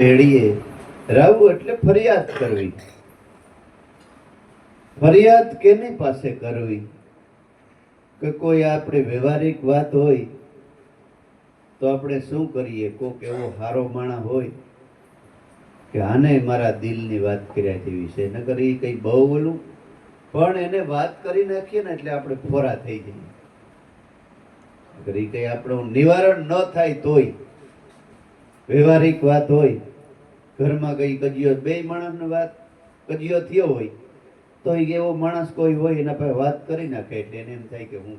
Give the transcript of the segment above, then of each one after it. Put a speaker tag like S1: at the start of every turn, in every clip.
S1: ભેળીએ રહેવું એટલે ફરિયાદ કરવી. ફરિયાદ કેની પાસે કરવી? કે કોઈ આપણે વ્યવહારિક વાત હોય તો આપણે શું કરીએ? કોક એવો હારો માણસ હોય કે આને મારા દિલની વાત કર્યા જેવી છે, નકર એ કઈ બહુ બોલું, પણ એને વાત કરી નાખીએ ને એટલે આપણે ફોરા થઈ જઈએ. નકર એ કઈ આપણું નિવારણ ન થાય તોય વ્યવહારિક વાત હોય, ઘરમાં કઈ કજિયો, બે માણસની વાત કજિયો થયો હોય તો એવો માણસ કોઈ હોય એના પાસે વાત કરી નાખે એટલે એને એમ થાય કે હું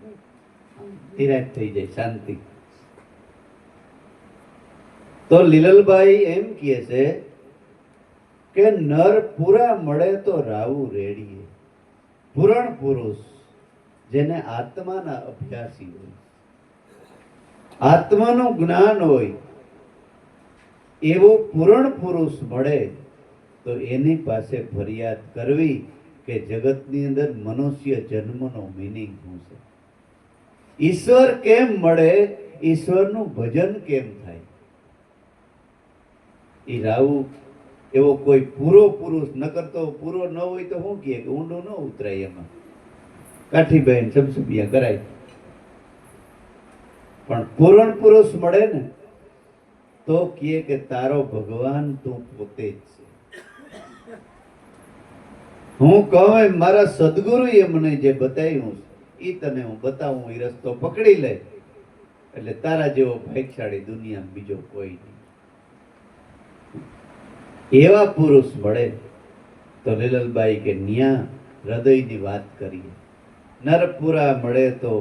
S1: ધીરાજ થઈ જાય, શાંતિ. તો લીલલભાઈ એમ કહે છે કે નર પૂરા મળે તો રાવું રેડીએ. પૂરણ પુરુષ જેને આત્માના અભ્યાસી હોય, આત્માનું જ્ઞાન હોય, એવો પૂરણ પુરુષ મળે તો એની પાસે ફરિયાદ કરવી કે જગતની અંદર મનુષ્ય જન્મનો મિનિંગ શું છે, ઈશ્વર કેમ મળે, ઈશ્વરનું ભજન કેમ થાય. એ રાવું એવો કોઈ પૂરો પુરુષ ન કરતો, પૂરો ન હોય તો શું કહે કે ઊંડો ન ઉતરાય, એમાં કાઠી બહેન સબસબિયા કરાય. પણ પૂરણ પુરુષ મળે ને તો કહે કે તારો ભગવાન તું પોતે જ છે. હું કહું મારા સદગુરુએ મને જે બતાવ્યું એ તને હું બતાવું, એ રસ્તો પકડી લે એટલે તારા જેવો ભાગ્યશાળી દુનિયામાં બીજો કોઈ નહીં. એવા પુરુષ મળે તો લીલલબાઈ કે ન્યા હૃદયની વાત કરીએ. નરપુરા મળે તો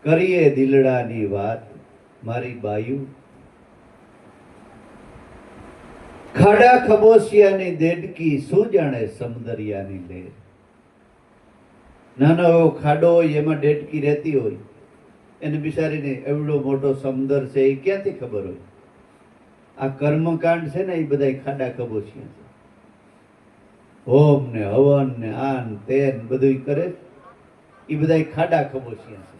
S1: કરીએ દિલડાની વાત. મારી બાયુ ખાડા ખબોશિયાની દેડકી શું જાણે સમદરિયાની લહેર. નાનો એવો ખાડો હોય એમાં દેડકી રહેતી હોય, એને બિચારીને એવડો મોટો સમુદ્ર છે એ ક્યાંથી ખબર હોય? આ કર્મકાંડ છે ને એ બધા ખાડા ખબોશિયા છે. હોમ ને હવન ને આન તેન બધું કરે એ બધા ખાડા ખબોશિયા છે.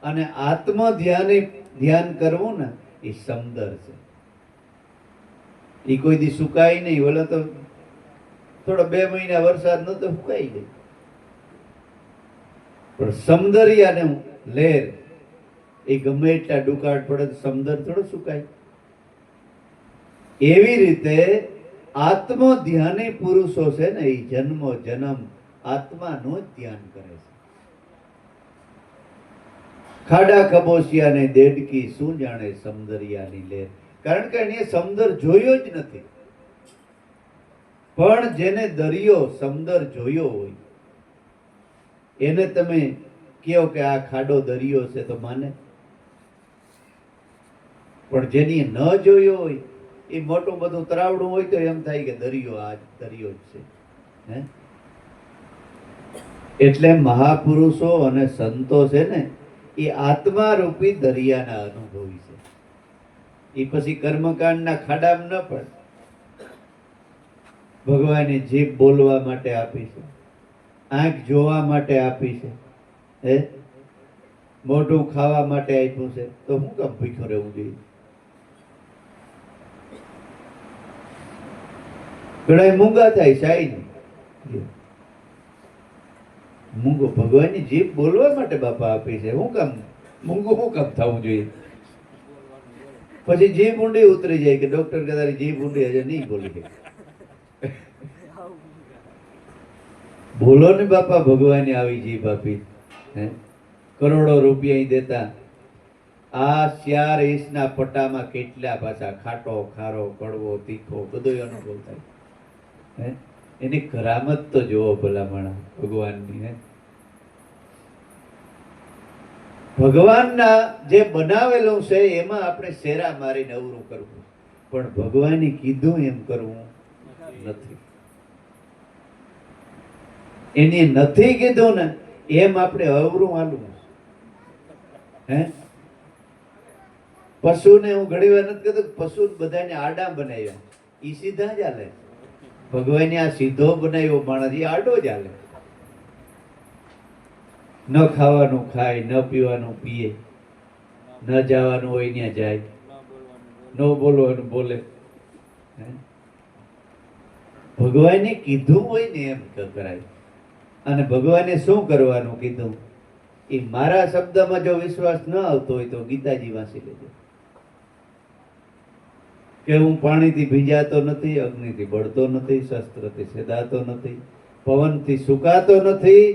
S1: અને આત્મ ધ્યાન કરવું ને એ સમદર છે. એ કોઈ દી સુકાય નહીં. ઓલા તો થોડો 2 મહિના વરસાદ ન તો સુકાઈ જાય, પણ સમદરિયાને લહેર એ ગમે એટલા ડુકાટ પડે તો સમદર થોડો સુકાય. એવી રીતે આત્મ ધ્યાની પુરુષો છે ને એ જન્મો જન્મ આત્માનું જ ધ્યાન કરે છે. ખાડા ખબોશિયાને દેડકી શું જાણે સમદરિયાની લહેર. કારણ કે એને સમદર જોયો જ નથી. પણ જેને દરિયો સમદર જોયો હોય એને તમે કહો કે આ ખાડો દરિયો છે તો માને. પણ જેની ન જોયો હોય એ મોટું બધું તરાવડું હોય તો એમ થાય કે દરિયો આ દરિયો જ છે. એટલે મહાપુરુષો અને સંતો છે ને એ આત્મા રૂપી દરિયાના અનુભવી છે. એ પછી કર્મકાંડના ખાડામાં ન પડે. ભગવાને જીભ બોલવા માટે આપી છે, આંખ જોવા માટે આપી છે, મોઢું ખાવા માટે આપ્યું છે, તો હું કામ ભૂખ્યો રહેવું જોઈએ? ઘણા મૂંગા થાય સાઈ મૂંગો. ભગવાનની જીભ બોલવા માટે બાપા આપી છે, હું કામ મૂંગું હું કામ થવું જોઈએ? પછી જીભ ઊંડી ઉતરી જાય કે ડોક્ટર કે તારી જીભ ઊંડી હજે નહીં બોલી શકે. બોલો ને બાપા, ભગવાને આવી જીભ આપી. કરોડો રૂપિયા દેતા આ 4 ઇંચના પટામાં કેટલા પાછા ખાટો ખારો કડવો તીખો બધો અનુભવ થાય. એની કરામત તો જોવો ભલામણા ભગવાનની. ભગવાનના જે બનાવેલું છે એમાં આપણે શેરા મારીને અવરું કરવું, પણ ભગવાને કીધું એમ કરવું નથી. એની નથી કીધું ને એમ આપણે અવરું હાલવું. પશુને હું ઘણી વાર નથી કહેતો, પશુ બધાને આડા બનાવ્યા, ઈ સીધા જ હાલે. ભગવાને આ સીધો બનાવ્યો માણસ, એ આડો જ હાલે. ન ખાવાનું ખાય, ન પીવાનું પીએ, ન જવાનું હોય ત્યાં જાય, ન બોલવાનું બોલે. હે? ભગવાને કીધું હોય ને એમ કરાય. અને ભગવાને શું કરવાનું કીધું એ મારા શબ્દમાં જો વિશ્વાસ ન આવતો હોય તો ગીતાજી વાંચી લેજો કે હું પાણીથી ભીંજાતો નથી, અગ્નિથી બળતો નથી, શસ્ત્રથી છેદાતો નથી, પવનથી સુકાતો નથી,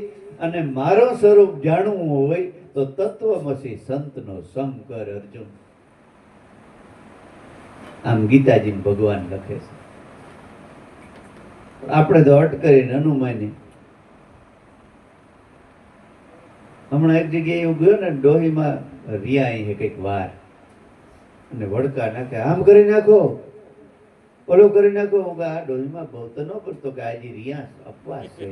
S1: અને મારું સ્વરૂપ જાણવું હોય તો તત્વમસી સંતનો સંગ કર અર્જુન. આમ ગીતાજી ભગવાન લખે છે. આપણે તો અટ કરીને અનુમાની. હમણાં એક જગ્યાએ હું ગયો ને, ડોહીમાં રિયા છે કઈક વાર, અને વડકા નાખે, આમ કરી નાખો, ઓલો કરી નાખો. હું આ ડોહીમાં બહુ તો ન પડતો કે આજે રિયા અપવાસ છે.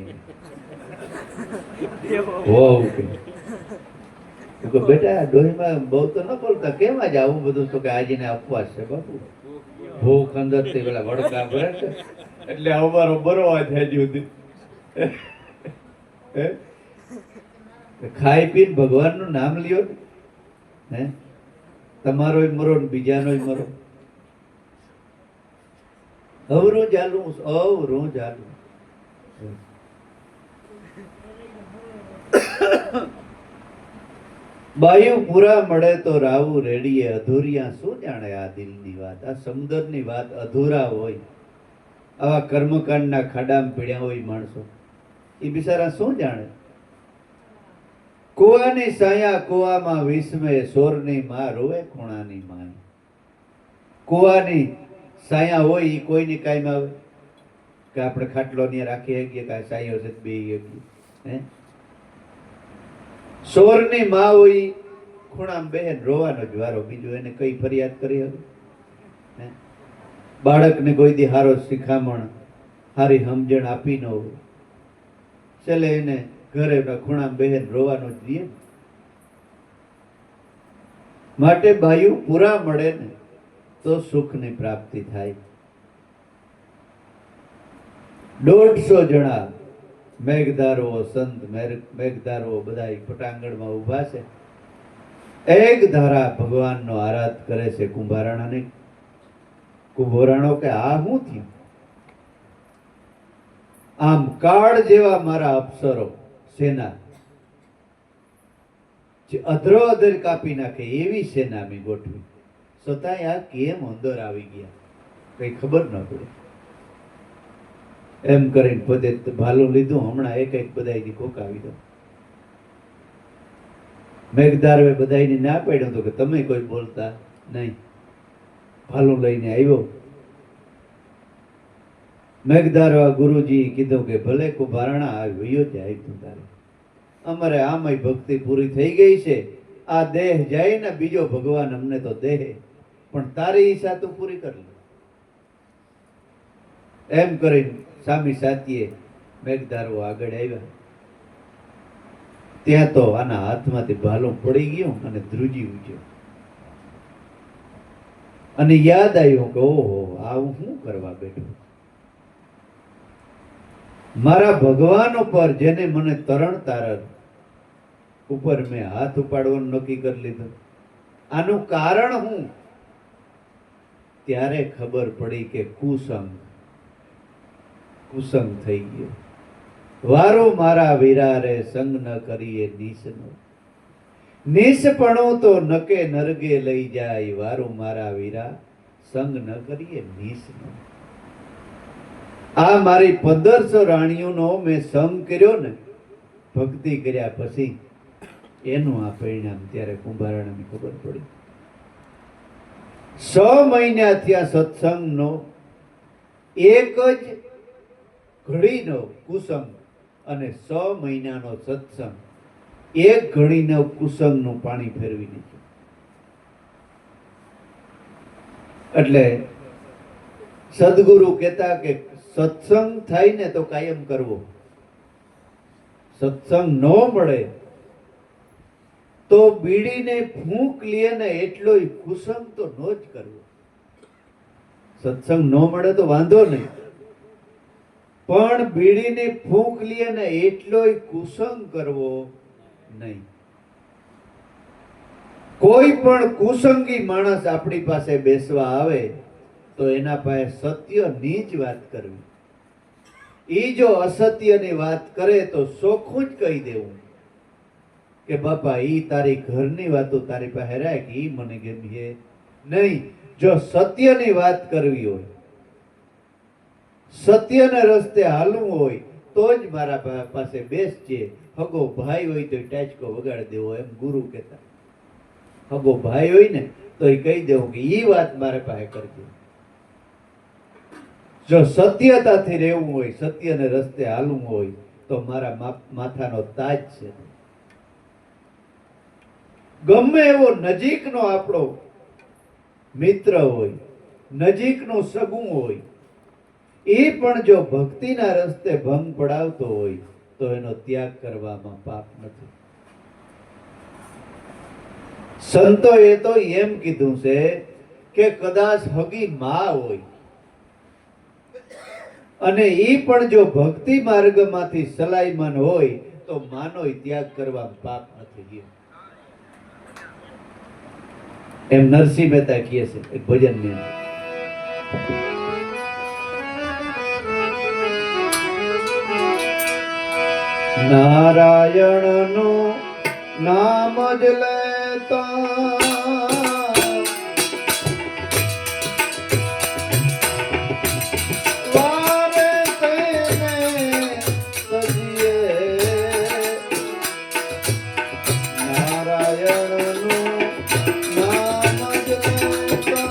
S1: બેટા ડોહીમાં બહુ તો ન બોલતા, કેમ આજે આવું બધું? તો કે આજે અપવાસ છે બાપુ. ભૂખ અંદર થી પેલા વડકા ભરે છે એટલે અમારો બરોવા થાય જુદી. ખાઈ પીને ભગવાનનું નામ લ્યો ને, તમારોય મરો ને બીજાનોય મરો. અવરું ચાલુ, અવરું ચાલુ. બાયુ પૂરા મળે તો રાવું રેડીએ, અધૂરિયા શું જાણે આ દિલની વાત. આ સમુદ્રની વાત અધૂરા હોય, આવા કર્મકાંડના ખાડામાં પીડ્યા હોય માણસો, એ બિચારા શું જાણે. કુવાની સાયા કુવામાં વિસ્મય, સોરની માં રોવે ખૂણાની માય. કુવાની સાયા હોય એ કોઈની કાયમ આવે કે આપણે ખાટલો ને રાખી શકીએ કે સાયો છે બે હે. સોરની માં હોય ખૂણામાં બેન રોવાનો જ વારો, બીજું એને કઈ ફરિયાદ કરી હવે. બાળકને કોઈ દી હારો શિખામણ, હારી સમજણ આપી ન હોય, છેલ્લે એને ઘરે ખૂણામાં બેન રોવાનો જ દે. માટે બાયુ પૂરા મળે ને તો સુખની પ્રાપ્તિ થાય. 150 જણા મેઘધારો સંત મેઘધારો બધા પટાંગણમાં ઉભા છે. એક ધારા ભગવાનનો આરાધ કરે છે. કુંભારાણાને કુંભોરાણો કે આ શું થયું? આમ કાળ જેવા મારા અપ્સરો સેના જે અધરો અધર કાપી નાખે એવી સેના મેં ગોઠવી, છતાં આ કેમ અંદર આવી ગયા કઈ ખબર ન પડે. એમ કરીને પદે ભાલું લીધું. હમણાં એક એક બધાની ખોકાવી દો. મેઘધારવે બધાની ના પાડ્યું તો કે તમે કોઈ બોલતા નહીં. ભાલું લઈને આવ્યો. મેઘધારવા ગુરુજી કીધું કે ભલે કુંભારણા આવ્યો જાય તું તારે, અમારે આમાંય ભક્તિ પૂરી થઈ ગઈ છે. આ દેહ જાય ને બીજો ભગવાન અમને તો દેહ, પણ તારી ઈચ્છા તું પૂરી કરી લે. એમ કરીને સામી સાથીએ મેઘધારો આગળ આવ્યા. ત્યાં તો આના હાથમાંથી ભાલું પડી ગયું અને ધ્રુજી ઉઠ્યો. અને યાદ આવ્યું કે ઓહો આ હું શું કરવા બેઠો. મારા ભગવાન ઉપર જેને મને તરણ તારણ ઉપર મેં હાથ ઉપાડવાનું નક્કી કરી લીધું, આનું કારણ હું? ત્યારે ખબર પડી કે કુસંગ થઈ ગયો. વારો મારા વીરારે સંગ ન કરીએ નીસનો, નીસપણો તો નકે નરગે લઈ જાય. વારો મારા વીરા સંગ ન કરીએ નીસનો. આ મારી 1500 રાણીઓનો મેં સંગ કર્યો ને ભક્તિ કર્યા પછી એનું આ પરિણામ. ત્યારે કુંભારાણાને ખબર પડી. 6 મહિના થયા સત્સંગનો, એક જ ઘડીનો કુસંગ અને 6 મહિનાનો સત્સંગ, એક ઘડીનો કુસંગનું પાણી ફેરવી દીધું. એટલે સદગુરુ કહેતા કે સત્સંગ થાય ને તો કાયમ કરવો, સત્સંગ ન મળે તો બીડીને ફૂંક લે ને એટલોય કુસંગ તો ન જ કરવો. સત્સંગ ન મળે તો વાંધો નહીં, પણ બીડીને ફૂંક લે ને એટલોય કુસંગ કરવો નહીં. કોઈ પણ કુસંગી માણસ આપણી પાસે બેસવા આવે તો એના પાસે સત્યની જ વાત કરવી. એ જો અસત્યની વાત કરે તો ચોખ્ખું જ કહી દેવું કે બાપા ઈ તારી ઘરની વાતો તારી પાસે રાખ, ઈ મને ગમી નહીં. જો સત્યની વાત કરવી હોય, સત્યના રસ્તે હાલવું હોય તો જ મારા પાસે બેસજે. હગો ભાઈ હોય તો ટાચકો વગાડી દેવો, એમ ગુરુ કહેતા. હગો ભાઈ હોય ને તો એ કહી દેવું કે ઈ વાત મારા પાસે કરજે. જો સત્યતાથી રહેવું હોય, સત્યને રસ્તે હાલવું હોય તો મારા માથાનો તાજ છે. ગમે એવો નજીકનો આપણો મિત્ર હોય, નજીકનું સગું હોય, એ પણ જો ભક્તિના રસ્તે ભંગ પડાવતો હોય તો એનો ત્યાગ કરવામાં પાપ નથી. સંતોએ તો એમ કીધું છે કે કદાચ હગી માં હોય અને ઈ પણ જો ભક્તિ માર્ગમાંથી સલાઈમાન હોય તો માનો ત્યાગ કરવામાં પાપ નથી. એમ નરસિંહ મહેતા કહે છે એક ભજનની અંદર. નારાયણનું નામ જ લેતા વારે તેને સજીએ. નારાયણનું નામ જ લેતા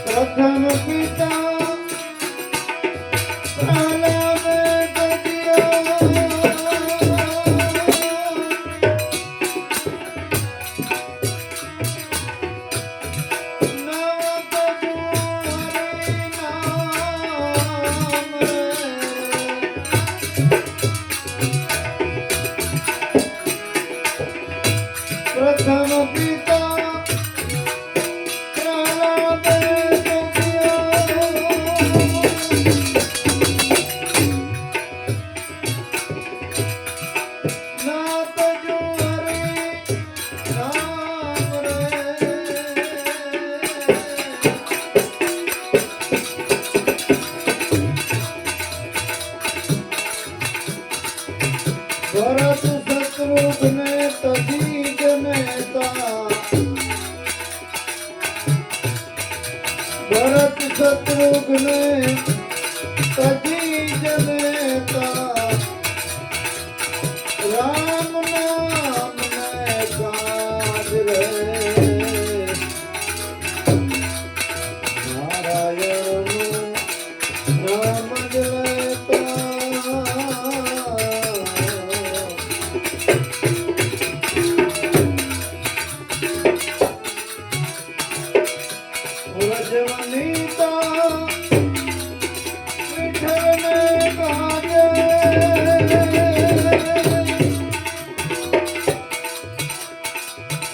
S1: પ્રથમ પિતા પ્રથમ પિતા ભરત શત્રુઘ્ને તજી જનેતા. ભરત શત્રુઘ્ને તજી જનેતા. રામ નામ ને કાજ રે. નારાયણનું નામ જ લેતા રજવનિતા વિઠ્ઠલને ગાજે.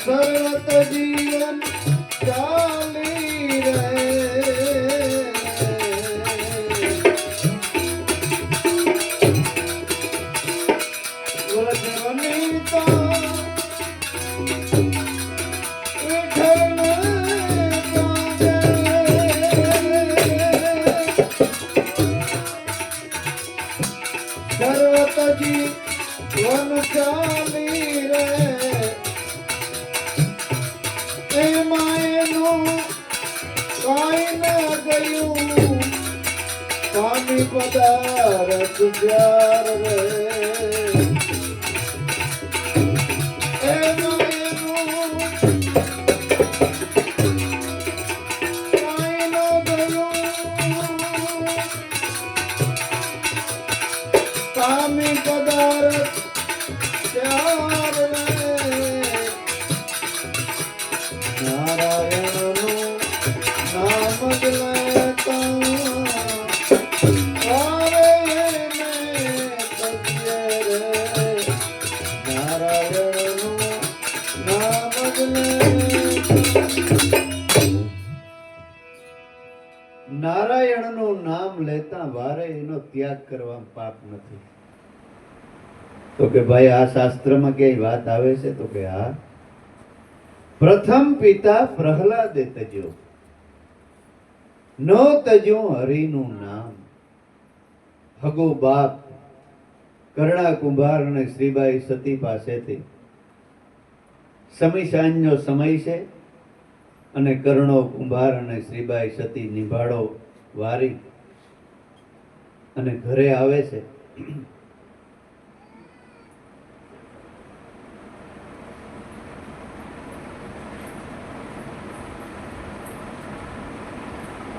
S1: સર્વત જીવન ચાલી રહે. રજવનિતા સર્વતજી વન ચાલી રે. એમાં એનું કાંઈ ન ગયું પામી પદાર્થ પ્યાર રે. એમાં એનું કાંઈ ન ગયું પામી પદાર્થ પ્યાર રે. નારાયણનું નામ જ લેતા વારે ને તજીએ રે. નારાયણનું નામ જ નારાયણનું નામ લેતા વારે એનો ત્યાગ કરવામાં પાપ નથી. તો કે ભાઈ આ શાસ્ત્રમાં ક્યાંય વાત આવે છે? તો કે હા, પ્રથમ પિતા પ્રહલાદે તજ્યો, નો તજ્યું હરિનું નામ. હગો બાપ કરણા કુંભાર અને શ્રીબાઈ સતી પાસેથી સમી સાંજનો સમય છે અને કરણો કુંભાર અને શ્રીબાઈ સતી નિભાડો વારી અને ઘરે આવે છે.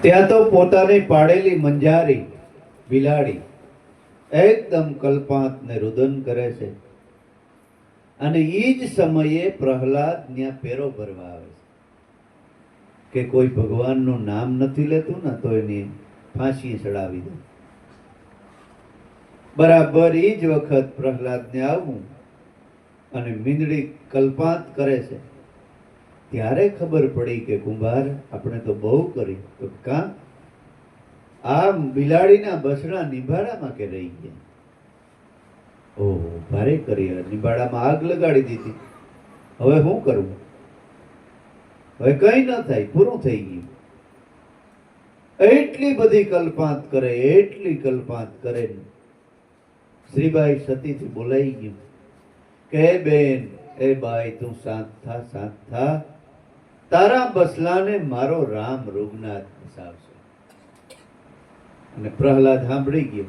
S1: ત્યાં તો પોતાની પાડેલી મંજારી બિલાડી એકદમ કલ્પાંત ને રુદન કરે છે અને ઈ જ સમયે પ્રહલાદ ત્યાં પેરો ભરવા આવે છે કે કોઈ ભગવાનનું નામ નથી લેતું ને તો એની ફાંસી ચડાવી દો. બરાબર ઈ જ વખત પ્રહલાદને આવવું અને મીંદડી કલ્પાંત કરે છે. ત્યારે ખબર પડી કે કુંભાર આપણે તો બહુ કરી. તો કાં આ બિલાડીના બસડા નિભાડામાં કે રહી ગયા. ઓહો, ભારે કરી. નિભાડામાં આગ લગાડી દીધી. હવે શું કરવું? હવે કઈ ન થાય, પૂરું થઈ ગયું. એટલી બધી કલ્પાંત કરે, એટલી કલ્પાંત કરે. શ્રીબાઈ સતીથી બોલાઈ ગયું કે બેન, એ બાઈ તું શાંત થા, શાંત થા. તારા બસલાને મારો રામ રૂગનાથ બસાવશે. અને પ્રહલાદ સાંભળી ગયો.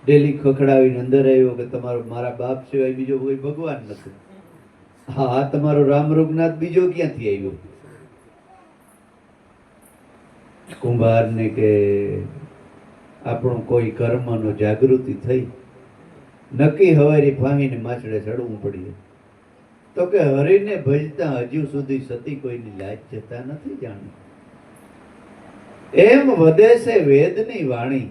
S1: ડેલી ખખડાવીને અંદર આવ્યો કે તમારો મારા બાપ સિવાય બીજો કોઈ ભગવાન નથી. હા, તમારો રામ રૂગનાથ બીજો ક્યાંથી આવ્યો? કુંભારને કે આપણું કોઈ કર્મનો જાગૃતિ થઈ, નક્કી હવારી ફાહીને માછડે ચડવું પડ્યું. તો કે હરિને ભજતા હજુ સુધી સતી કોઈની લાજ જતા નથી જાણે. એમ વધે છે વેદની વાણી.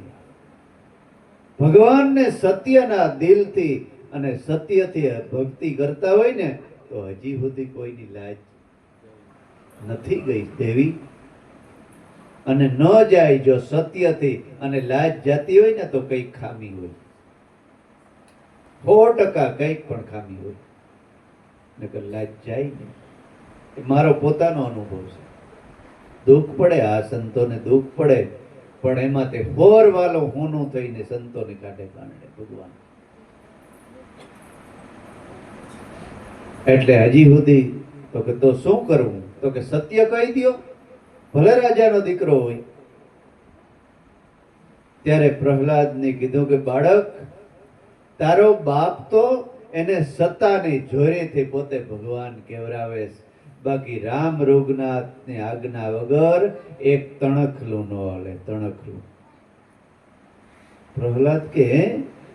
S1: ભગવાનને સત્યના દિલથી અને સત્યથી ભક્તિ કરતા હોય ને તો હજી સુધી કોઈની લાજ નથી ગઈ દેવી. અને ન જાય જો સત્યથી અને લાજ જાતી હોય ને તો કઈક ખામી હોય, 100% કઈક પણ ખામી હોય. નકર લાજ જાય ને. મારો પોતાનો અનુભવ છે. દુઃખ પડે, આ સંતોને દુઃખ પડે, પણ એમાં તે ફોર વાલો હોનું થઈને સંતોને કાઢે કાઢે ભગવાન. એટલે હજી સુધી તો કે તો શું કરવું? તો કે સત્ય કહી દો, ભલે રાજાનો દીકરો હોય. ત્યારે પ્રહલાદને કીધું કે બાળક, તારો બાપ તો એને સત્તાની જોરેથી પોતે ભગવાન કેવરાવે છે. બાકી રામ રૂગનાથની આજ્ઞા વગર એક તણખલું ન હાલે, તણખલું. પ્રહલાદ કે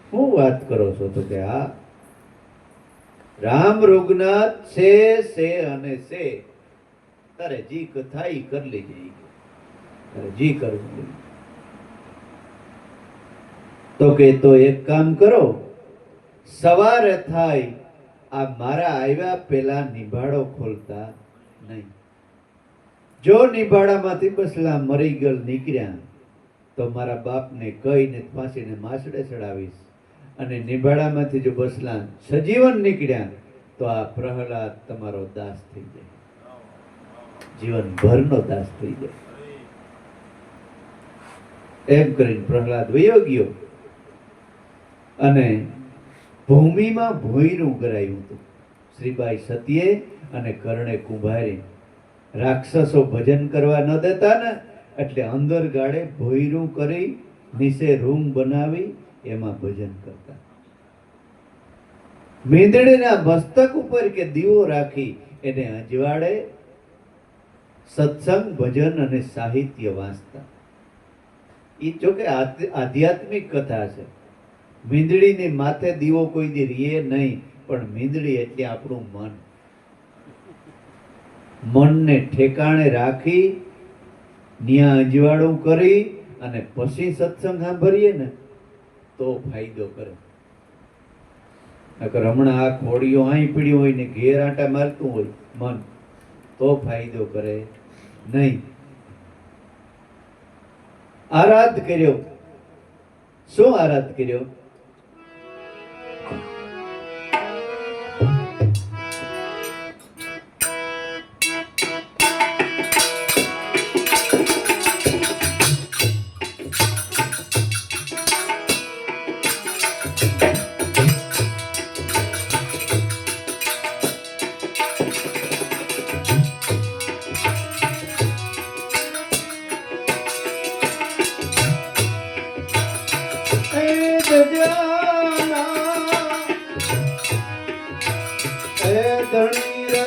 S1: શું વાત કરો છો? તો કે હા, રામ રૂગનાથ છે અને છે. તારે જી કથા ઈ કરી લેજે, તારે જી કરવું. તો કે તો એક કામ કરો, સવારે થાય આ મારા આવ્યા પેલા નિભાડો ખોલતા નહીં. જો નિભાડામાંથી બસલા મરી ગયેલ નીકળ્યા તો મારા બાપને કહીને ફાંસીને માછડે ચડાવીશ. અને નિભાડામાંથી જો બસલા સજીવન નીકળ્યા તો આ પ્રહલાદ તમારો દાસ થઈ જાય, જીવનભરનો દાસ થઈ જાય. એમ કરીને પ્રહલાદ વયો ગયો અને ભૂમિમાં ભોંયરું કરાયું હતું. શ્રીબાઈ સતીએ અને કરણે કુંભારે રાક્ષસો ભજન કરવા ન દેતા ને એટલે અંદર ગાડે ભોંયરું કરી નીચે રૂમ બનાવી એમાં ભજન કરતા. મીંદડીના મસ્તક ઉપર કે દીવો રાખી એને અજવાળે સત્સંગ, ભજન અને સાહિત્ય વાંચતા. એ જોકે આધ્યાત્મિક કથા છે. મીંદડીની માથે દીવો કોઈ દી રીએ નહીં, પણ મીંદડી એટલે આપણું મન. મનને ઠેકાણે રાખી ન્યા અજવાળું કરી અને પછી સત્સંગ સાંભળીએ ને તો ફાયદો કરે. નકર હમણાં આ ખોડીઓ અહીં પીડ્યું હોય ને ઘેર આંટા મારતું હોય મન, તો ફાયદો કરે નહીં. આરાધ કર્યો. શું આરાધ કર્યો? એ ધણી રે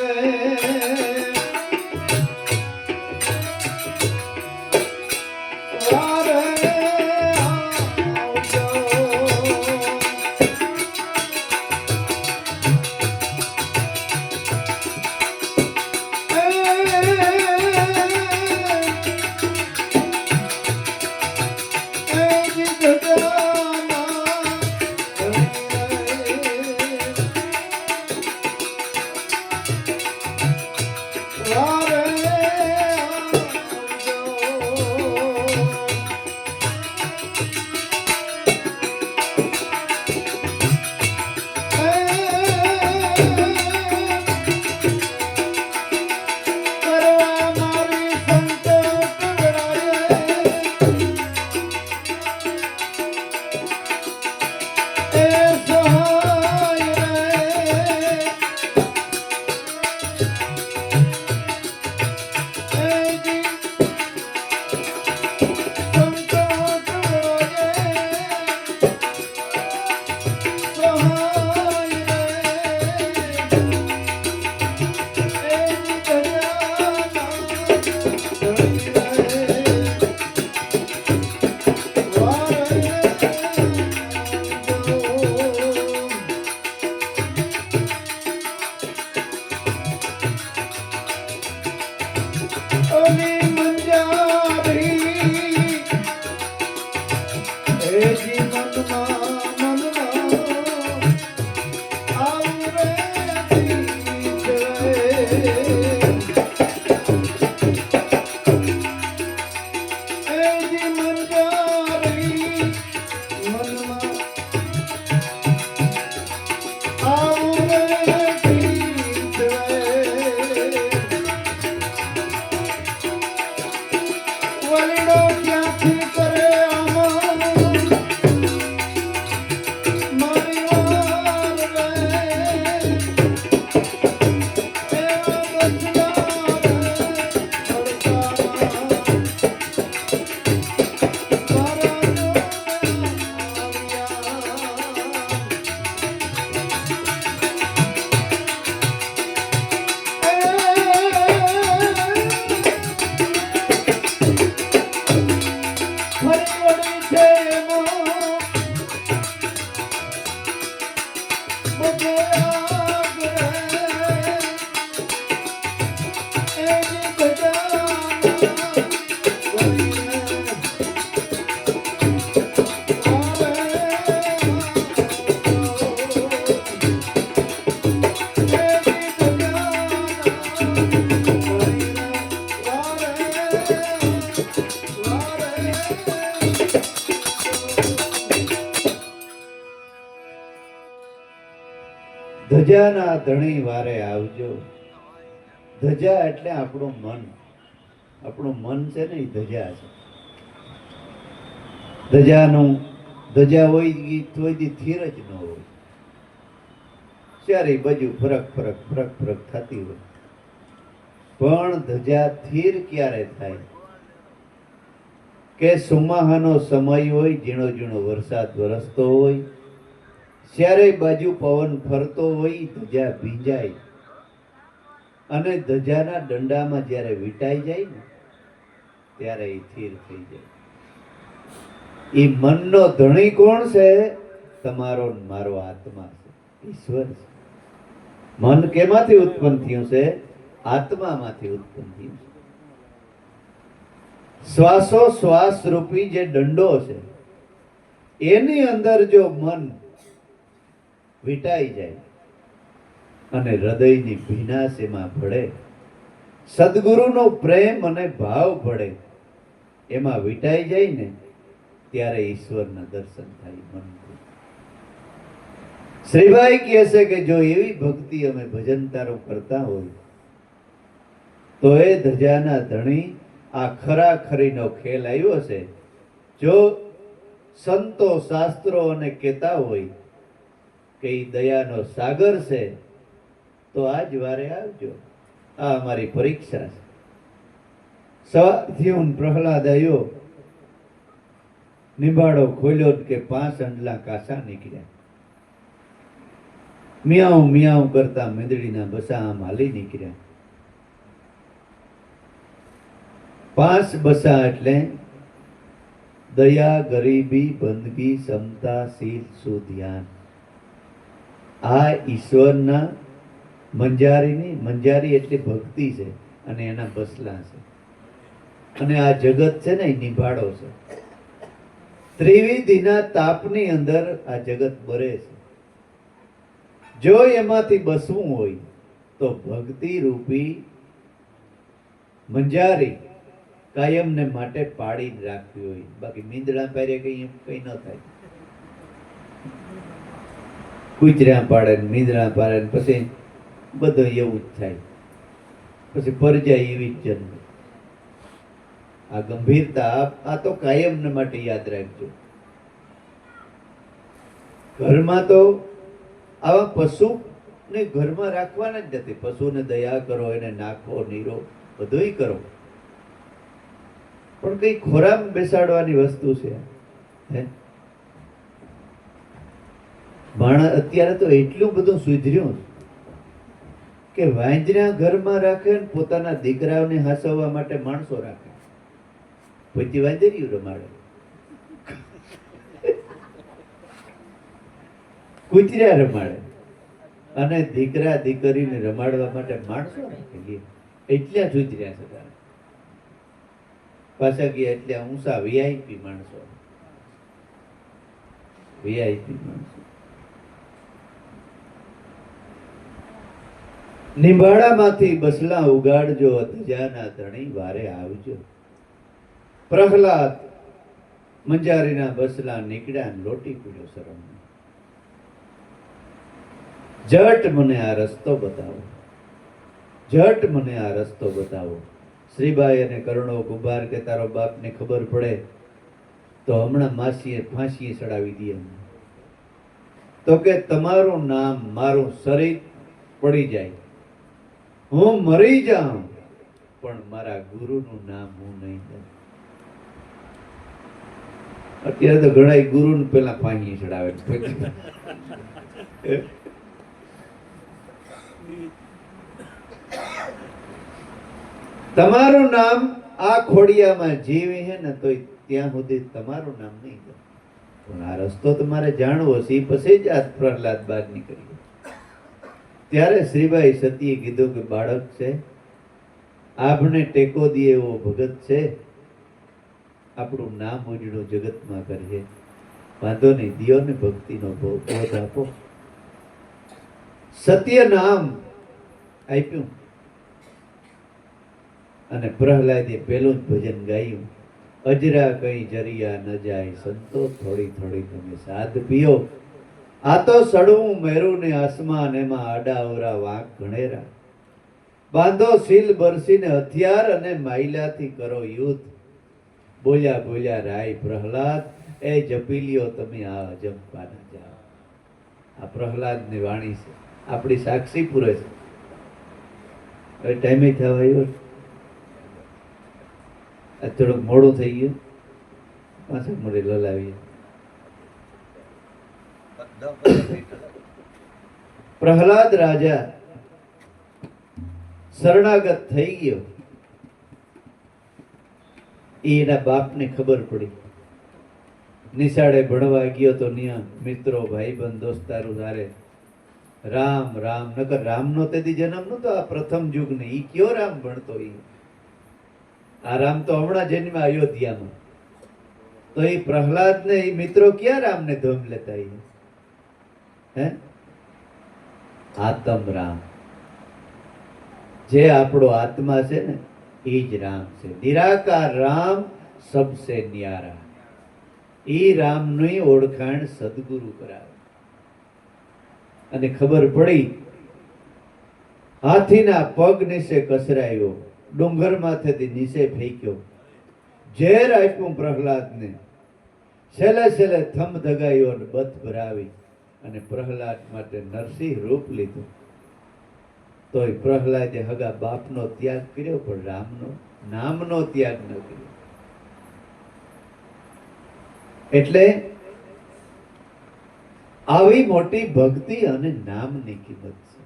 S1: વારે આવજો. ધજાના ધણી વારે આવજો. ધજા એટલે આપણું મન. આપણું મન છે ને એ ધજા છે. ધજા હોય થોડી થીર જ ન હોય, ચારે બાજુ ફરક ફરક ફરક ફરક થતી હોય. પણ ધજા થીર ક્યારે થાય કે સુમાહાનો સમય હોય, ઝીણો ઝીણો વરસાદ વરસતો હોય, ચારે બાજુ પવન ફરતો હોય, ધજા ભીંજાય અને ધજાના દંડામાં જ્યારે વીંટાઈ જાય ને ત્યારે એ સ્થિર થઈ જાય. એ મનનો ધણી કોણ છે? તમારો મારો આત્મા છે, ઈશ્વર છે. મન કેમાંથી ઉત્પન્ન થયું છે? આત્મામાંથી ઉત્પન્ન થયું છે. શ્વાસો શ્વાસ રૂપી જે દંડો છે એની અંદર જો મન વીંટાઈ જાય અને હૃદયની ભીનાશ એમાં ભળે, સદગુરુનો પ્રેમ અને ભાવ ભળે, એમાં વીંટાઈ જાય ને ત્યારે ઈશ્વરના દર્શન થાય મનથી. શ્રીભાઈ કહે છે કે જો એવી ભક્તિ અમે ભજન તારો કરતા હોય તો એ ધજાના ધણી આ ખરાખરીનો ખેલ આવ્યો છે. જો સંતો શાસ્ત્રો અને કહેતા હોય કે એ દયાનો સાગર છે તો આજ વારે આવજો. આ અમારી પરીક્ષા છે. સવારથી હું પ્રહલાદ આવ્યો, નિભાડો ખોલ્યો કે 5 અંડલા કાસા નીકળ્યા. મિયાઉ મિયાઉ કરતા મીંદડીના બસા આમ હાલી નીકળ્યા. 5 બસા એટલે દયા, ગરીબી, બંદગી, સમતા, શીલ, સુધ્યાન. આ ઈશ્વરના મંજારી એટલે ભક્તિ છે અને એના બસલા છે. અને આ જગત છે ને એ નિભાડો છે. ત્રિવિધિના તાપની અંદર આ જગત બરે છે. જો એમાંથી બસવું હોય તો ભક્તિ રૂપી મંજારી કાયમને માટે પાડી રાખવી હોય. બાકી મીંદડા પાડે કઈ ન થાય. કૂતર્યા પાડે મીંદડા પાડે પછી બધું એવું જ થાય. પછી પરજાય એવી જ જન્મ. આ ગંભીરતા આ તો કાયમને માટે યાદ રાખજો. ઘરમાં તો આવા પશુને ઘરમાં રાખવાના જ નથી. પશુને દયા કરો, એને નાખો, નીરો, બધુંય કરો, પણ કઈ ખોરાક બેસાડવાની વસ્તુ છે. હે માણસ અત્યારે તો એટલું બધું સુધર્યું કે વાંજરા ઘરમાં રાખે ને પોતાના દીકરાઓને હાસવવા માટે માણસો રાખે. પછી વાંજર્યું રમાડે, કૂતર્યા રમાડે અને દીકરા દીકરીને રમાડવા માટે માણસો રાખે. એટલા સુધર્યા છે. પાછા ગયા એટલે ઊંચા વીઆઈપી માણસો. વીઆઈપી માણસો નિંબાળામાંથી બસલા ઉગાડજો, ધજાના ધણી વારે આવજો. પ્રહલાદ મંજારીના બસલા નીકળ્યા ને લોટી પીડ્યો શરમ. જટ મને આ રસ્તો બતાવો, જટ મને આ રસ્તો બતાવો. શ્રીબાઈ અને કરણો કુંભાર કે તારો બાપને ખબર પડે તો હમણાં માસીએ ફાંસીએ ચડાવી દે. તો કે તમારું નામ મારું શરીર પડી જાય, હું મરી જાઉં, પણ મારા ગુરુનું નામ હું નહીં દઉં. અત્યારે તો ઘણા ગુરુને પેલા ફાંસીએ ચડાવે. તમારું નામ આ ખોડિયામાં જીવે છે ને તો ત્યાં સુધી તમારું નામ નહીં દો. પણ આ રસ્તો તમારે જાણવો છે. પછી જ આ પ્રહલાદ બહાર નીકળ્યો. ત્યારે શ્રીબાઈ સતીએ કીધું કે બાળક છે, આપણે ટેકો દે એવો ભગત છે, આપણું નામ ઉજળું જગતમાં કરીએ. વાંધો નહીં, દિયો ને ભક્તિનો બોધ આપો. સત્ય નામ આપ્યું અને પ્રહલાદે પેલું જ ભજન ગાયું. અજરા કઈ જરિયા ન જાય, સંતો થોડી થોડી તમે સાદ પીઓ. આ તો સડવું મેરું ને આસમાન, એમાં આડા અવરા વાંક ઘણેરા. બાંધો શીલ બરસીને હથિયાર અને માયલાથી કરો યુદ્ધ. બોલ્યા બોલ્યા રાય પ્રહલાદ, એ જપી લ્યો તમે આ અજંપા ના જાઓ. આ પ્રહલાદની વાણી છે, આપણી સાક્ષી પૂરે છે. હવે ટાઈમે થવા આવ્યો, થોડુંક મોડું થઈ ગયું, પાછા મળે લલાવીએ. પ્રહલાદ રાજા શરણાગત થઈ ગયો. એના બાપને ખબર પડી. નિશાળે ભણવા ગયો તો નિયમ મિત્રો ભાઈબંધ દોસ્તારો સારે રામ રામ. નકર રામનો તેથી જન્મ નતો. આ પ્રથમ યુગ ને ઈ કયો રામ ભણતો. આ રામ તો હમણાં જન્મ અયોધ્યામાં. તો એ પ્રહલાદ ને એ મિત્રો ક્યાં રામને ધોમ લેતા? હે આત્મ રામ, જે આપણો આત્મા છે ને એ જ રામ છે. નિરાકાર રામ સબસે ન્યારા. એ રામની ઓળખાણ સદગુરુ કરાવે. અને ખબર પડી, હાથીના પગ નીચે કસરાયો, ડુંગર માથેથી નીચે ફેંક્યો, ઝેર આપ્યું પ્રહલાદને. છેલ્લે છેલ્લે થમ દગાયો અને બથ ભરાવી અને પ્રહલાદ માટે નરસિંહ રૂપ લીધું. તોય પ્રહલાદે હગા બાપનો ત્યાગ કર્યો, પણ રામનો નામનો ત્યાગ ન કર્યો. એટલે આવી મોટી ભક્તિ અને નામની કિંમત છે,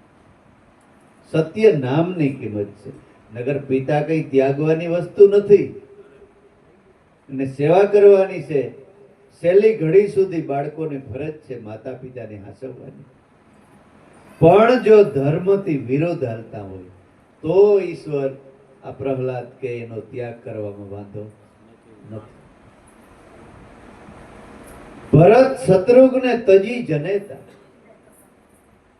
S1: સત્ય નામની કિંમત છે. નગર પિતા કઈ ત્યાગવાની વસ્તુ નથી, અને સેવા કરવાની છે. છેલ્લી ઘડી સુધી બાળકોની ફરજ છે માતા પિતાને હાંસવવાની. પણ જો ધર્મથી વિરોધ હાલતા હોય તો ઈશ્વર આ પ્રહલાદ કે એનો ત્યાગ કરવામાં વાંધો નથી. ભરત શત્રુઘ્ને તજી જનેતા,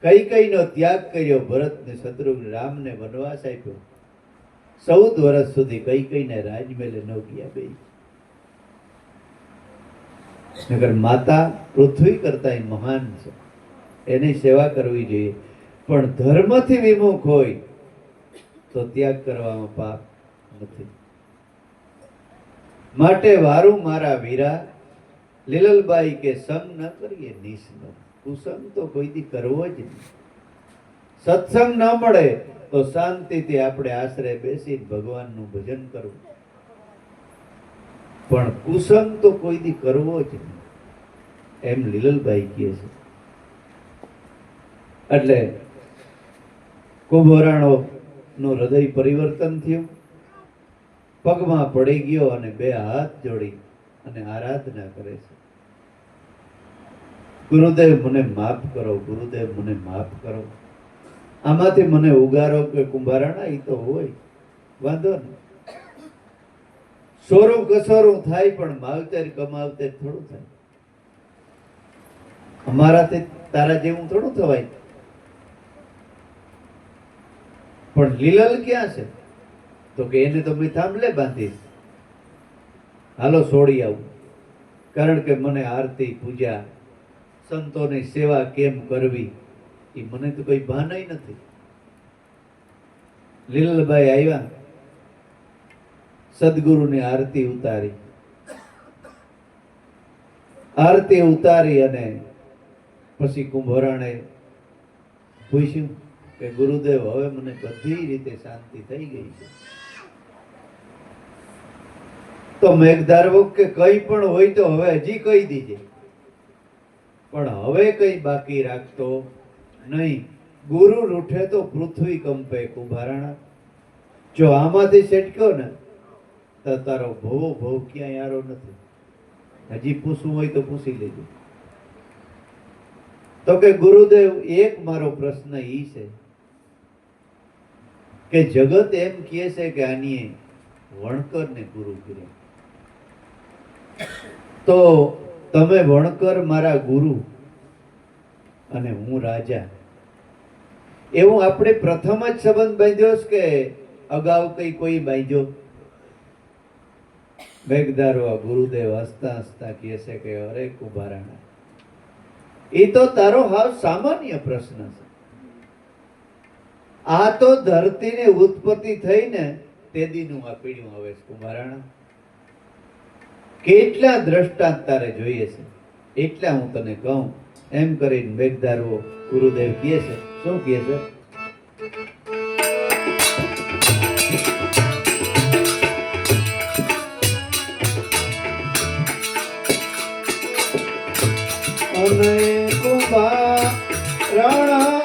S1: કૈકેયીનો ત્યાગ કર્યો. ભરત ને શત્રુઘ્ન રામને વનવાસ આપ્યો. 14 વર્ષ સુધી કૈકેયીને રાજમહેલે ન ગયા બે. નગર માતા પૃથ્વી કરતા મહાન છે, એની સેવા કરવી જોઈએ. પણ ધર્મથી વિમુખ હોય તો ત્યાગ કરવામાં પાપ નથી. માટે વારું મારા વીરા, લીલલબાઈ કે સંગ ન કરીએ નિષ્ન. કુસંગ તો કોઈથી કરવો જ નહીં. સત્સંગ ન મળે તો શાંતિથી આપણે આશરે બેસી ભગવાનનું ભજન કરવું, પણ કુસંગ તો કોઈથી કરવો જ નહીં, એમ લીલલબાઈ કહે છે. એટલે કુંભરાણો નું હૃદય પરિવર્તન થયું, પગમાં પડી ગયો અને 2 હાથ જોડી અને આરાધના કરે છે. ગુરુદેવ મને માફ કરો, ગુરુદેવ મને માફ કરો. આમાંથી મને ઉગારો કે કુંભારાણા એ તો હોય, વાંધો નહીં. સોરું કસોરું થાય પણ માવતર કમાવતર થોડું થાય. અમારાથી તારા જેવું થોડું થવાય. પણ લીલલ ક્યાં છે? તો કે એને તો મેં થાંભલે બાંધીશ, હાલો છોડી આવું. કારણ કે મને આરતી પૂજા સંતોની સેવા કેમ કરવી એ મને તો કઈ ભાનાય નથી. લીલલબાઈ આવ્યા, સદગુરુની આરતી ઉતારી. આરતી ઉતારી અને પછી કુંભરાણે પૂછ્યું કે ગુરુદેવ હવે મને બધી રીતે શાંતિ થઈ ગઈ છે. તો મેઘધારવો કે કઈ પણ હોય તો હવે હજી કહી દીજે, પણ હવે કઈ બાકી રાખતો નહીં. ગુરુ રૂઠે તો પૃથ્વી કંપે. કુંભારાણા, જો આમાંથી છટક્યો ને તો તારો ભવો ભવ ક્યાંય આરો નથી. હજી પૂછવું હોય તો પૂછી લેજો. તો કે ગુરુદેવ એક મારો પ્રશ્ન ઈ છે કે જગત એમ કહે છે કે આની વણકરને ગુરુ કર્યા, તો તમે વણકર મારા ગુરુ અને હું રાજા, એવું આપણે પ્રથમ જ સંબંધ બાંધ્યો છે કે અગાઉ કઈ કોઈ બાંધ્યો? મેઘધારવા ગુરુદેવ હસતા હસતા કહે છે કે અરે કુંભારાણા, એ તો તારો હાવ સામાન્ય પ્રશ્ન છે. આ તો ધરતીની ઉત્પત્તિ થઈને તેદીનું આ પીડ્યું આવે છે. કુંભારાણા, કેટલા દ્રષ્ટાંત તારે જોઈએ છે એટલા હું તને કહું. એમ કરીને મેઘધારવો ગુરુદેવ કહે છે. શું કહે છે? અને કુંભારાણા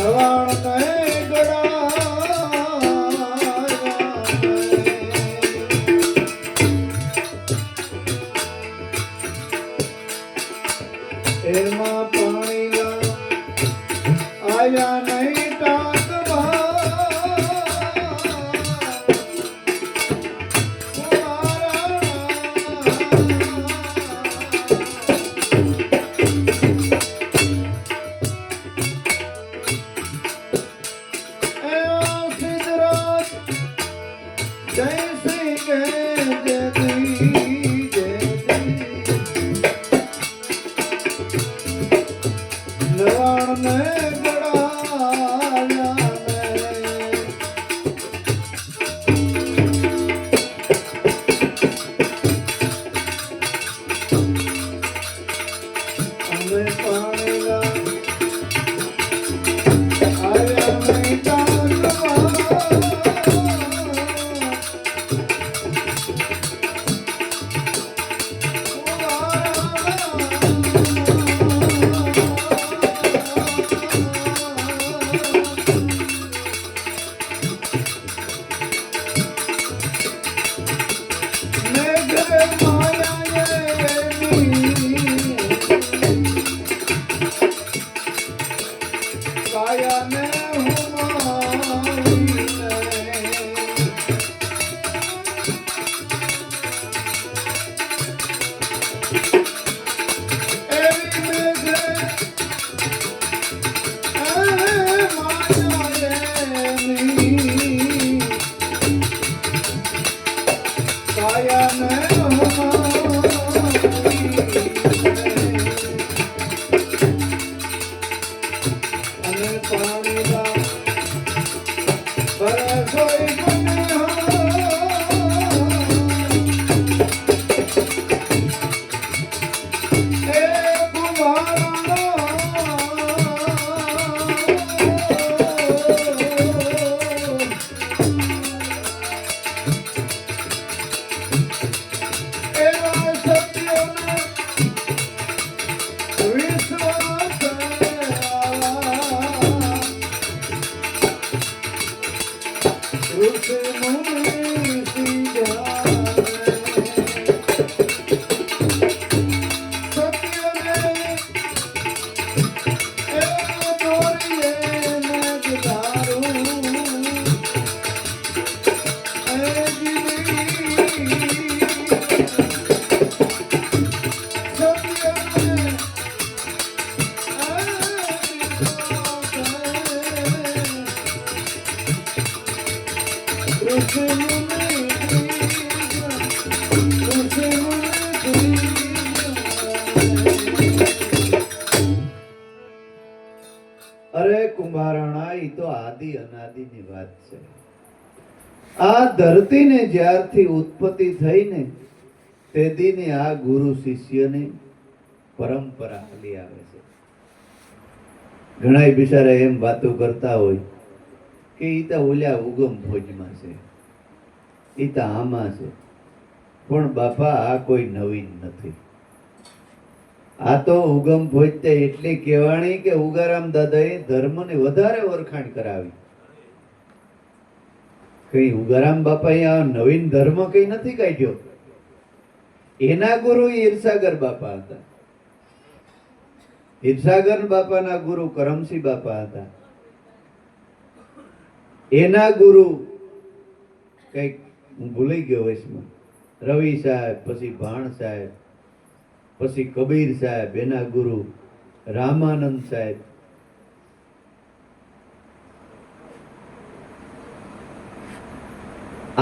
S1: એમાં પાણી આયા નહીં જય શ્રી જય અરે કુંભારણા, ઈ તો આદિ અનાદિની વાત છે. આ ધરતીને જ્યારથી ઉત્પત્તિ થઈ ને તેદીની આ ગુરુ શિષ્યની પરંપરા હાલી આવે છે. ઘણા બિચારા એમ વાતો કરતા હોય કે ઈ તો ઓલ્યા ઉગમ ભોજમાં છે, ઈ તો આમાં છે. પણ બાપા આ કોઈ નવીન નથી. આ તો ઉગમ ભોજ એટલી કહેવાણી કે ઉગારામ દાદાએ ધર્મને વધારે ઓળખાણ કરાવી. કઈ ઉગારામ બાપાએ આ નવીન ધર્મ કઈ નથી કાઢ્યો. એના ગુરુ ઈર્ષાગર બાપા હતા. ઈર્ષાગર બાપાના ગુરુ કરમસિંહ બાપા હતા. એના ગુરુ કઈક હું ભૂલી ગયો વયસમાં, રવિ સાહેબ, પછી ભાણ સાહેબ, પછી કબીર સાહેબ, એના ગુરુ રામાનંદ સાહેબ.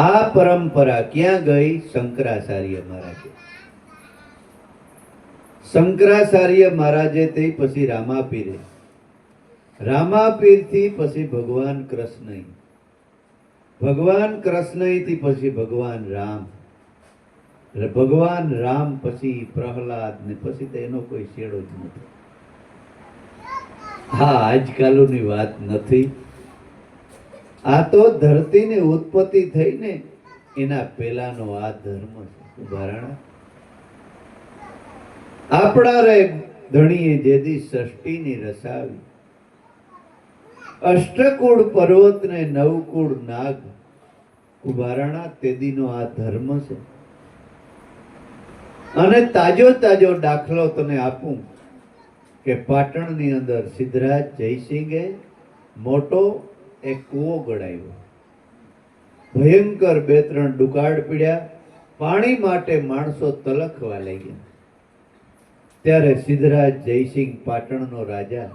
S1: આ પરંપરા ક્યાં ગઈ? શંકરાચાર્ય મહારાજે. શંકરાચાર્ય મહારાજે તે પછી રામાપીરે, રામાપીર થી પછી ભગવાન કૃષ્ણ, ભગવાન કૃષ્ણ થી પછી ભગવાન રામ, ભગવાન રામ પછી પ્રહલાદ ને પછી તો એનો કોઈ છેડો જ નથી. હા, આજકાલની વાત નથી. આ તો ધરતીની ઉત્પત્તિ થઈ ને એના પહેલાનો આ ધર્મ છે. ઉદાહરણ આપણા રે ધણીએ જેદી સૃષ્ટિની રસાવી, અષ્ટકુળ પર્વત ને નવકુળ નાગ ઉભારાણા તેદીનો આ ધર્મ છે. અને તાજો તાજો દાખલો તને આપું કે પાટણની અંદર સિદ્ધરાજ જયસિંહે મોટો એક કૂવો ગળાવ્યો. ભયંકર 2-3 દુકાળ પીડ્યા, પાણી માટે માણસો તલખવા લાગ્યા. ત્યારે સિદ્ધરાજ જયસિંહ પાટણનો રાજા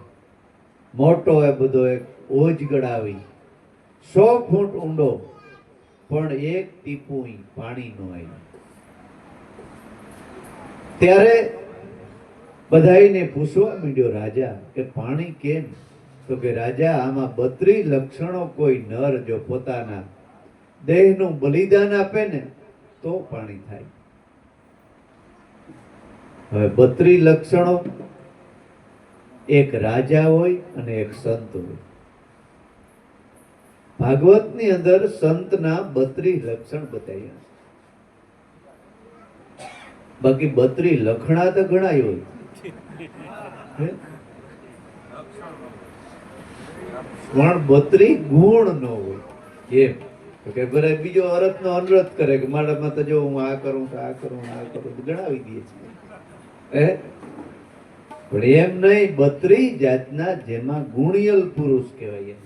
S1: મોટો એ બધો એક ઓજ ગળાવી 100 ફૂટ ઊંડો, પણ એક ટીપું પાણી નો આવ્યું. ત્યારે બધાઈને પૂછવા માંડ્યો રાજા કે પાણી કેમ? તો કે રાજા, આમાં 32 લક્ષણો કોઈ નર જો પોતાના દેહનું બલિદાન આપે ને તો પાણી થાય. હવે 32 લક્ષણો, એક રાજા હોય અને એક સંત હોય. ભાગવતની અંદર સંતના 32 લક્ષણ બતાવ્યા. બાકી 32 લખણા તો ઘણા હોય, પણ 32 ગુણ ન હોય. એમ કે બધા બીજો અરથ નો અનરથ કરે કે મારામાં તો જો હું આ કરું તો આ કરું આ કરું ગણાવી દે છે. પણ એમ નહીં, 32 જાતના જેમાં ગુણિયલ પુરુષ કહેવાય.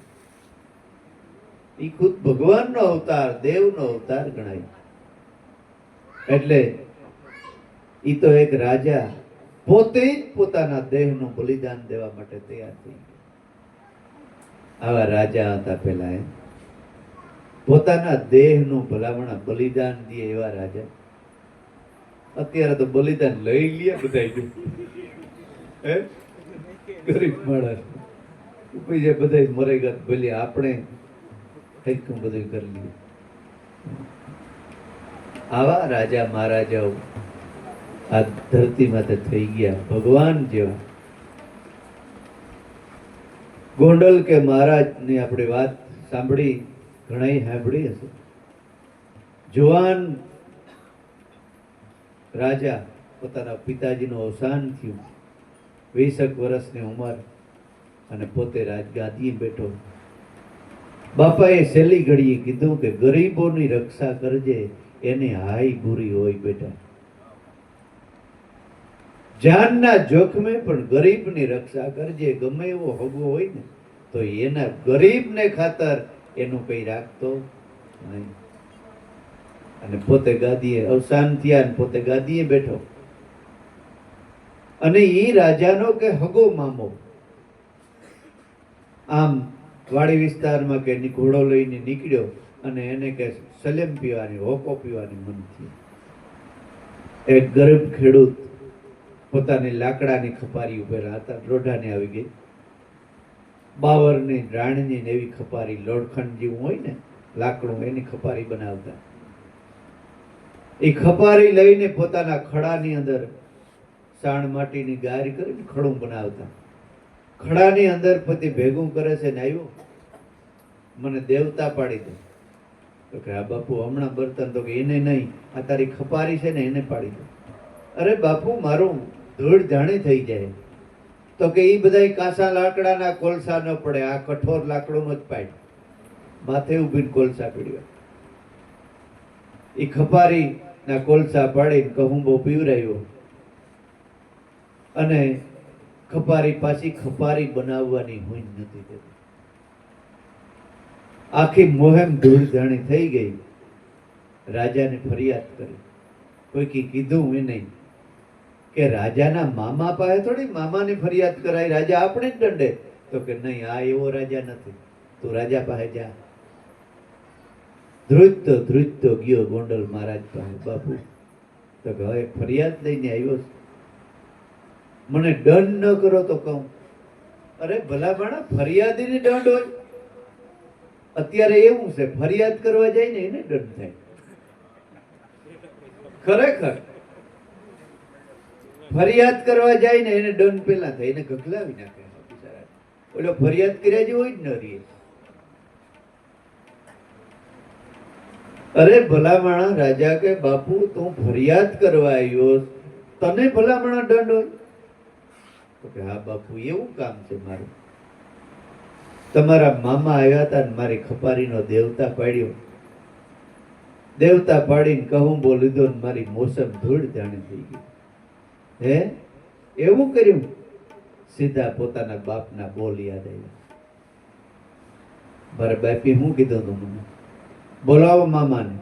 S1: એ ખુદ ભગવાનનો અવતાર, દેવનો અવતાર ગણાય. એટલે ઈ તો એક રાજા પોતે જ પોતાના દેહનું બલિદાન દેવા માટે તૈયાર થઈ ગયા. આવા રાજા હતા પેલા, પોતાના દેહનું ભલામણા બલિદાન દે એવા રાજા. અત્યારે તો બલિદાન લઈ લે બધા, ગરીબ માણસ બીજે બધા મરે ગયા, ભલે આપણે કંઈક બધું કરી લઈએ. આવા રાજા મહારાજાઓ આ ધરતી માથે થઈ ગયા, ભગવાન જેવા. ગોંડલ કે મહારાજની આપણે વાત સાંભળી, ઘણા સાંભળી હશે. જુવાન રાજા, પોતાના પિતાજીનું અવસાન થયું, 20 વર્ષની ઉંમર, અને પોતે રાજગાદીએ બેઠો. બાપાએ છેલ્લી ઘડીએ કીધું કે ગરીબોની રક્ષા કરજે, એની હાય બુરી હોય બેટા. જાનના જોખમે પણ ગરીબની રક્ષા કરજે. ગમે એવો હગો હોય ને તો એના ગરીબને ખાતર એનું કઈ રાખતો નહીં. અને પોતે ગાદીએ અવસાન થયા અને પોતે ગાદીએ બેઠો. અને ઈ રાજાનો કે હગો મામો આમ વાડી વિસ્તારમાં કે ઘોડો લઈને નીકળ્યો અને એને કે સલેમ પીવાની, હોકો પીવાની મન થયું. એક ગરીબ ખેડૂત પોતાની લાકડાની ખપારી ઉભેલા હતા, લોઢાને આવી ગઈ. બાવરની રાણીની એવી ખપારી, લોખંડ જેવું હોય ને લાકડું, એની ખપારી બનાવતા. એ ખપારી લઈને પોતાના ખડાની અંદર સાણ માટીની ગારી કરીને ખડું બનાવતા. ખડાની અંદર પતિ ભેગું કરે છે ને આવ્યો, મને દેવતા પાડી દે. તો કે આ બાપુ હમણાં બર્તન, તો કે એને નહીં, આ તારી ખપારી છે ને એને પાડી દે. અરે બાપુ મારું ધૂળ ધાણી થઈ જાય. તો કે એ બધા કાસા લાકડાના કોલસા ન પડે, આ કઠોર લાકડું જ પાડ. માથે ઉભીને કોલસા પીડ્યો. એ ખપારી ના કોલસા પાડીને કહુંબો પીવરાયો. અને ખપારી પાછી ખપારી બનાવવાની હોય નથી દેતી. આખી મોહેમ ધૂળ ધાણી થઈ ગઈ. રાજાને ફરિયાદ કરી. કોઈ કીધું એ નહીં કે રાજાના મામા પાસે થોડી મામાની ફરિયાદ કરાય, રાજા આપણે જ દંડે. તો કે નહીં, આ એવો રાજા નથી, તું રાજા પાસે જા. ધ્રુજતો ધ્રુજતો ગયો ગોંડલ મહારાજ પાસે. બાપુ, તો કે હવે ફરિયાદ લઈને આવ્યો છે, મને દંડ ન કરો તો કહું. અરે ભલા માણા, ફરિયાદીને દંડ હોય? અત્યારે એવું છે, ફરિયાદ કરવા જાય ને એને દંડ થાય. ખરેખર ફરિયાદ કરવા જાય ને એને દંડ પેલા થાય, એને ગગલાવી નાખે. ઓલો ફરિયાદ કર્યા જેવો જ ન રહે. અરે ભલામણા રાજા કે બાપુ તું ફરિયાદ કરવા આવ્યો, તને ભલામણા દંડ હોય? તો કે હા બાપુ, એવું કામ છે મારું. તમારા મામા આવ્યા હતા ને મારી ખપારીનો દેવતા પાડ્યો. દેવતા પાડીને કહુંબો લીધો ને મારી મોસમ ધૂળ જાણી થઈ ગઈ. હે એવું કર્યું? સીધા પોતાના બાપના બોલ યાદ આવ્યા. મારા બાપી શું કીધું તું મને? બોલાવો મામાને.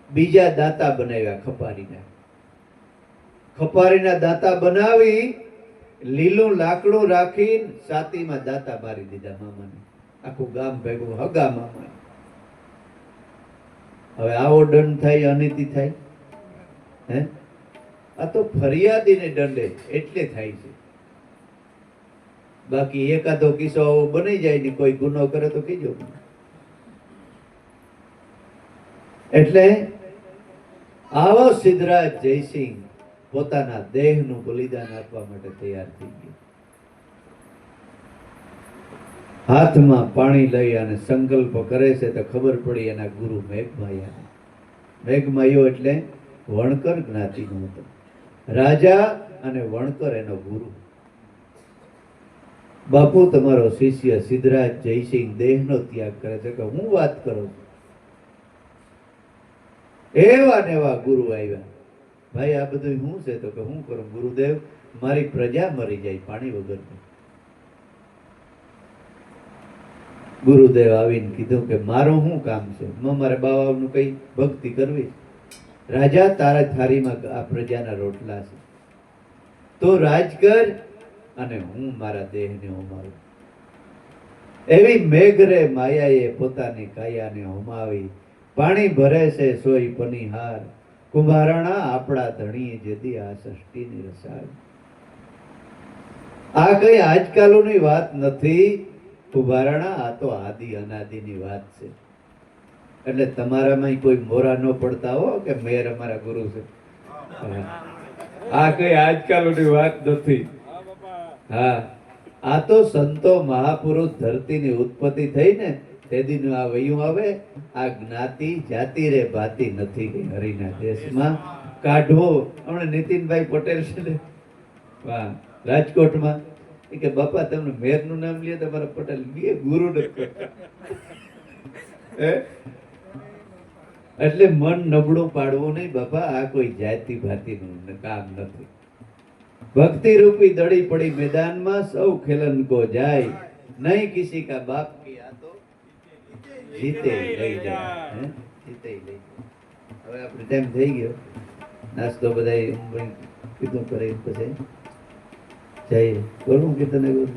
S1: બીજા દાંતા બનાવ્યા ખપારીના. ખપારીના દાંતા બનાવી લીલું લાકડું રાખીને છાતીમાં દાંતા મારી દીધા મામાને. આખું ગામ ભેગું હગા મામા. હવે આવો દંડ થાય, અનીતિ થાય? હે આ તો ફરિયાદીને દંડે એટલે થાય છે. બાકી એકાદો કિસ્સો આવો બની જાય ને કોઈ ગુનો કરે તો કીજો. એટલે આવો સિદ્ધરાજ જયસિંહ પોતાના દેહનું બલિદાન આપવા માટે તૈયાર થઈ ગયો. હાથમાં પાણી લઈ અને સંકલ્પ કરે છે તો ખબર પડી એના ગુરુ મેઘમાયા. મેઘમાયો એટલે વણકર જ્ઞાતિનો હતો. રાજા અને વણકર એનો ગુરુ. બાપુ તમારો શિષ્ય સિદ્ધરાજ જયસિંહ દેહનો ત્યાગ કરે છે કે હું વાત કરું છું? એવા ને એવા ગુરુ આવ્યા. ભાઈ આ બધું શું છે? તો કે હું કરું ગુરુદેવ, મારી પ્રજા મરી જાય પાણી વગર. ગુરુદેવ આવીને કીધું કે મારું શું કામ છે? મારે બાવાનું કઈ ભક્તિ કરવી? રાજા તારા થાળીમાં આ પ્રજાના રોટલા છે, તો રાજ કર અને હું મારા દેહને હોમાવું. એવી મેઘરે માયાએ પોતાની કાયાને હોમાવી. પાણી ભરે છે સોય પનિહાર, કુંભારણા આપણા ધણીએ જેથી આ સૃષ્ટિની રસાળ. આ કઈ આજકાલની વાત નથી કુંભારણા, આ તો આદિ અનાદિની વાત છે. એટલે તમારામાં કોઈ મોરા ન પડતા હો કે મેર અમારા ગુરુ છે. આ કઈ આજકાલની વાત નથી. હા, આ તો સંતો મહાપુરુષ ધરતીની ઉત્પત્તિ થઈ ને તેદીનું આ વયું આવે. આ જ્ઞાતિ જાતિ રે ભાતી નથી ગઈ હરિના દેશમાં. કાઢવો હમણાં નીતિનભાઈ પટેલ છે ને વાહ રાજકોટમાં, કે બાપા તમને મેરનું નામ લે તમારા પટેલ બે ગુરુ નથી. એટલે મન નબળું પાડવું નહીં બાપા. આ કોઈ જાતિ ભાતીનું કામ નથી. ભક્તિ રૂપી દડી પડી મેદાનમાં, સૌ ખેલન કો જાય, નહીં કિસી કા બાપ કી આ તો જીતે લઈ જાય. જીતે લઈ જાય. હવે આપણે ટાઈમ થઈ ગયો. નાસ્તો બધા કીધું કરે પછી જઈએ. બોલું કે તને બોલું